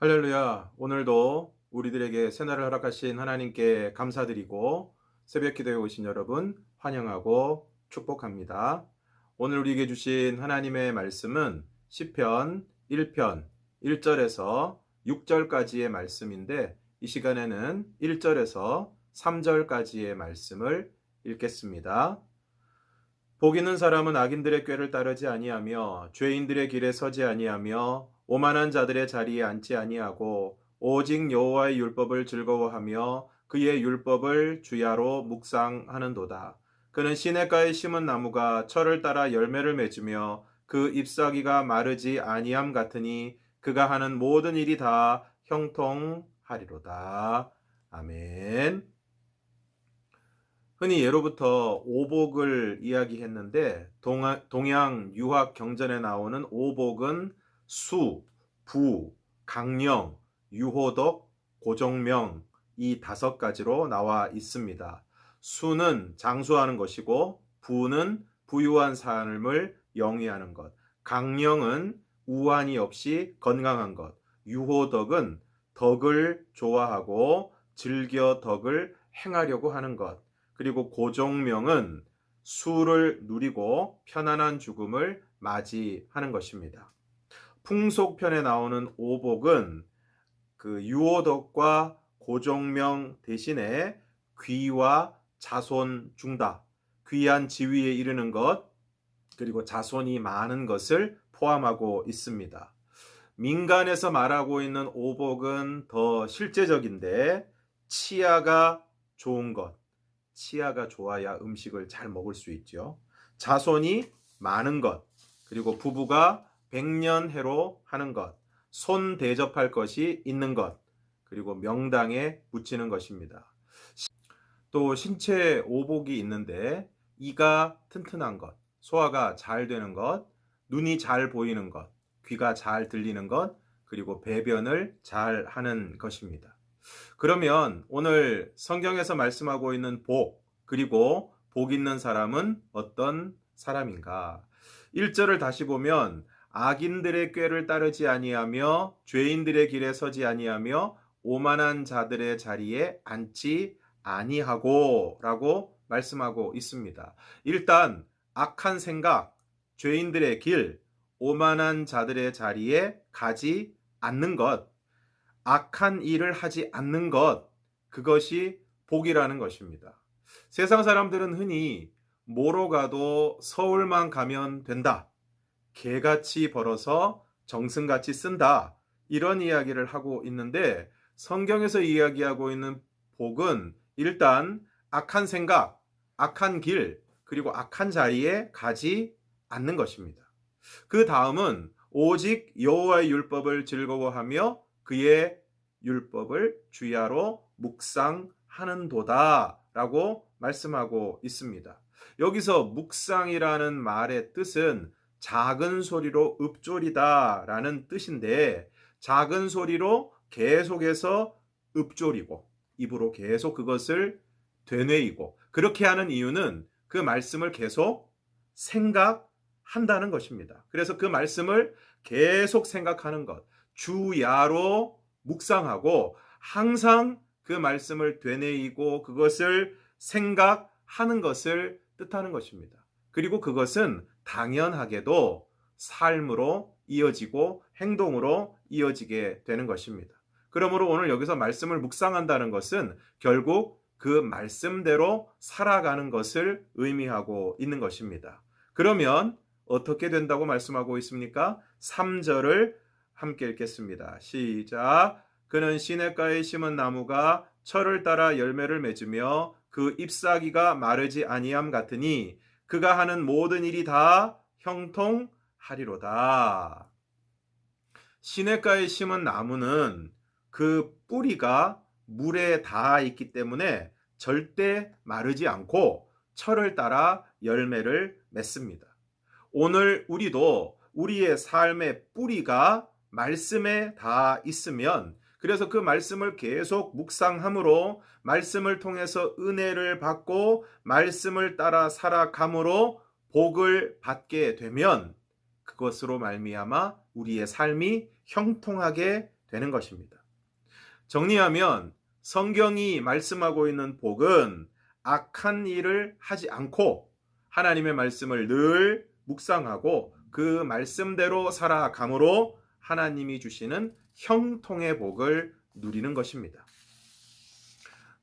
할렐루야. 오늘도 우리들에게 새날을 허락하신 하나님께 감사드리고 새벽 기도에 오신 여러분 환영하고 축복합니다. 오늘 우리에게 주신 하나님의 말씀은 시편 1편 1절에서 6절까지의 말씀인데 이 시간에는 1절에서 3절까지의 말씀을 읽겠습니다. 복 있는 사람은 악인들의 꾀를 따르지 아니하며 죄인들의 길에 서지 아니하며 오만한 자들의 자리에 앉지 아니하고 오직 여호와의 율법을 즐거워하며 그의 율법을 주야로 묵상하는도다. 그는 시냇가에 심은 나무가 철을 따라 열매를 맺으며 그 잎사귀가 마르지 아니함 같으니 그가 하는 모든 일이 다 형통하리로다. 아멘. 흔히 예로부터 오복을 이야기했는데 동양 유학 경전에 나오는 오복은 수, 부, 강령, 유호덕, 고종명 이 5가지로 나와 있습니다. 수는 장수하는 것이고 부는 부유한 삶을 영위하는 것, 강령은 우환이 없이 건강한 것, 유호덕은 덕을 좋아하고 즐겨 덕을 행하려고 하는 것, 그리고 고종명은 수를 누리고 편안한 죽음을 맞이하는 것입니다. 풍속편에 나오는 오복은 그 유호덕과 고종명 대신에 귀와 자손 중다, 귀한 지위에 이르는 것, 그리고 자손이 많은 것을 포함하고 있습니다. 민간에서 말하고 있는 오복은 더 실제적인데 치아가 좋은 것, 치아가 좋아야 음식을 잘 먹을 수 있죠. 자손이 많은 것, 그리고 부부가 백년해로 하는 것, 손 대접할 것이 있는 것, 그리고 명당에 붙이는 것입니다. 또 신체 오복이 있는데 이가 튼튼한 것, 소화가 잘 되는 것, 눈이 잘 보이는 것, 귀가 잘 들리는 것, 그리고 배변을 잘 하는 것입니다. 그러면 오늘 성경에서 말씀하고 있는 복, 그리고 복 있는 사람은 어떤 사람인가? 1절을 다시 보면 악인들의 꾀를 따르지 아니하며 죄인들의 길에 서지 아니하며 오만한 자들의 자리에 앉지 아니하고 라고 말씀하고 있습니다. 일단 악한 생각, 죄인들의 길, 오만한 자들의 자리에 가지 않는 것, 악한 일을 하지 않는 것, 그것이 복이라는 것입니다. 세상 사람들은 흔히 뭐로 가도 서울만 가면 된다, 개같이 벌어서 정승같이 쓴다, 이런 이야기를 하고 있는데 성경에서 이야기하고 있는 복은 일단 악한 생각, 악한 길, 그리고 악한 자리에 가지 않는 것입니다. 그 다음은 오직 여호와의 율법을 즐거워하며 그의 율법을 주야로 묵상하는도다 라고 말씀하고 있습니다. 여기서 묵상이라는 말의 뜻은 작은 소리로 읊조리다 라는 뜻인데, 작은 소리로 계속해서 읊조리고 입으로 계속 그것을 되뇌이고 그렇게 하는 이유는 그 말씀을 계속 생각한다는 것입니다. 그래서 그 말씀을 계속 생각하는 것, 주야로 묵상하고 항상 그 말씀을 되뇌이고 그것을 생각하는 것을 뜻하는 것입니다. 그리고 그것은 당연하게도 삶으로 이어지고 행동으로 이어지게 되는 것입니다. 그러므로 오늘 여기서 말씀을 묵상한다는 것은 결국 그 말씀대로 살아가는 것을 의미하고 있는 것입니다. 그러면 어떻게 된다고 말씀하고 있습니까? 3절을 함께 읽겠습니다. 시작. 그는 시냇가에 심은 나무가 철을 따라 열매를 맺으며 그 잎사귀가 마르지 아니함 같으니 그가 하는 모든 일이 다 형통하리로다. 시냇가에 심은 나무는 그 뿌리가 물에 닿아 있기 때문에 절대 마르지 않고 철을 따라 열매를 맺습니다. 오늘 우리도 우리의 삶의 뿌리가 말씀에 닿아 있으면, 그래서 그 말씀을 계속 묵상함으로 말씀을 통해서 은혜를 받고 말씀을 따라 살아감으로 복을 받게 되면 그것으로 말미암아 우리의 삶이 형통하게 되는 것입니다. 정리하면 성경이 말씀하고 있는 복은 악한 일을 하지 않고 하나님의 말씀을 늘 묵상하고 그 말씀대로 살아감으로 하나님이 주시는 형통의 복을 누리는 것입니다.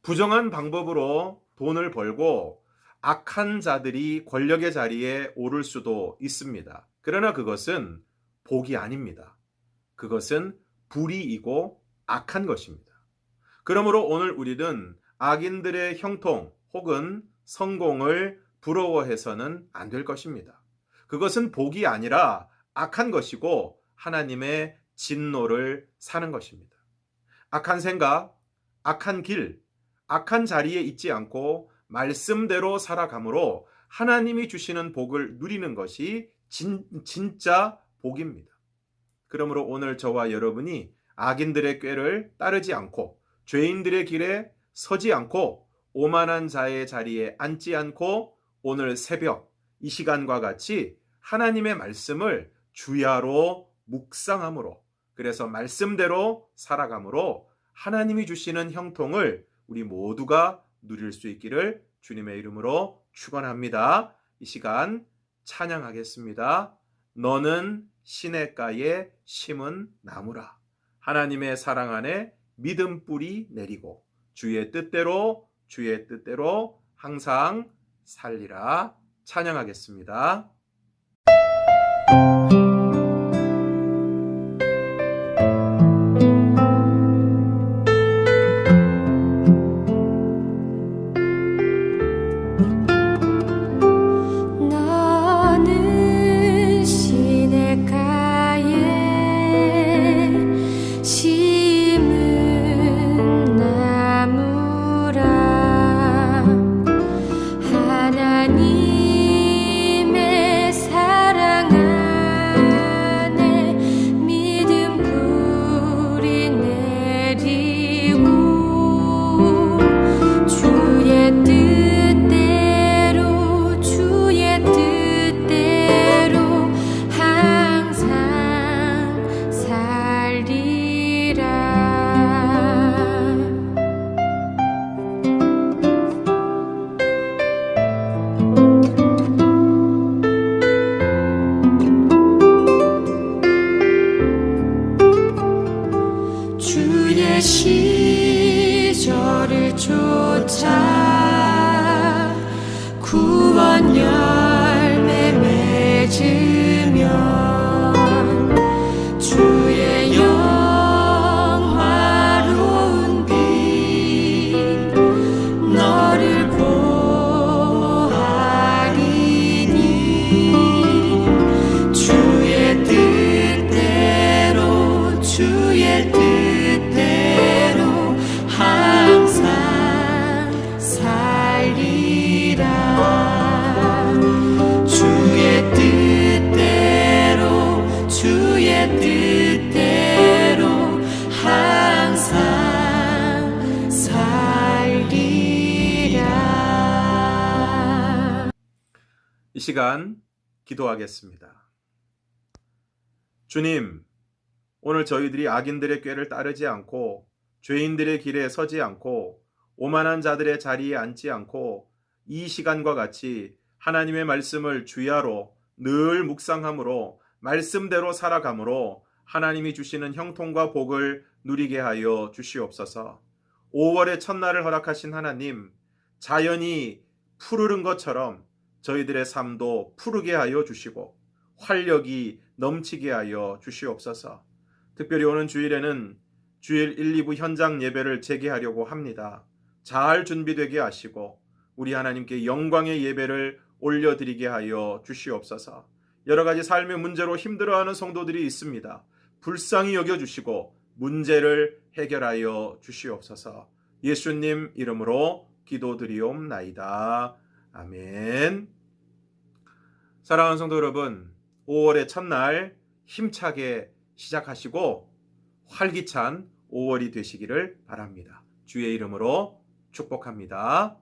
부정한 방법으로 돈을 벌고 악한 자들이 권력의 자리에 오를 수도 있습니다. 그러나 그것은 복이 아닙니다. 그것은 불의이고 악한 것입니다. 그러므로 오늘 우리는 악인들의 형통 혹은 성공을 부러워해서는 안 될 것입니다. 그것은 복이 아니라 악한 것이고 하나님의 진노를 사는 것입니다. 악한 생각, 악한 길, 악한 자리에 있지 않고 말씀대로 살아감으로 하나님이 주시는 복을 누리는 것이 진짜 복입니다. 그러므로 오늘 저와 여러분이 악인들의 꾀를 따르지 않고 죄인들의 길에 서지 않고 오만한 자의 자리에 앉지 않고 오늘 새벽 이 시간과 같이 하나님의 말씀을 주야로 묵상함으로, 그래서 말씀대로 살아감으로 하나님이 주시는 형통을 우리 모두가 누릴 수 있기를 주님의 이름으로 축원합니다. 이 시간 찬양하겠습니다. 너는 시냇가에 심은 나무라. 하나님의 사랑 안에 믿음 뿌리 내리고 주의 뜻대로 항상 살리라. 찬양하겠습니다. 시절을 쫓아 구원 열매 맺으면 주의 영화로운 빛 너를 보아리니 주의 뜻대로 항상 살리라. 주의 뜻대로 항상 살리라. 이 시간 기도하겠습니다. 주님, 오늘 저희들이 악인들의 꾀를 따르지 않고 죄인들의 길에 서지 않고 오만한 자들의 자리에 앉지 않고 이 시간과 같이 하나님의 말씀을 주야로 늘 묵상함으로 말씀대로 살아감으로 하나님이 주시는 형통과 복을 누리게 하여 주시옵소서. 5월의 첫날을 허락하신 하나님, 자연이 푸르른 것처럼 저희들의 삶도 푸르게 하여 주시고 활력이 넘치게 하여 주시옵소서. 특별히 오는 주일에는 주일 1, 2부 현장 예배를 재개하려고 합니다. 잘 준비되게 하시고 우리 하나님께 영광의 예배를 올려드리게 하여 주시옵소서. 여러 가지 삶의 문제로 힘들어하는 성도들이 있습니다. 불쌍히 여겨주시고 문제를 해결하여 주시옵소서. 예수님 이름으로 기도드리옵나이다. 아멘. 사랑하는 성도 여러분, 5월의 첫날 힘차게 시작하시고 활기찬 5월이 되시기를 바랍니다. 주의 이름으로 축복합니다.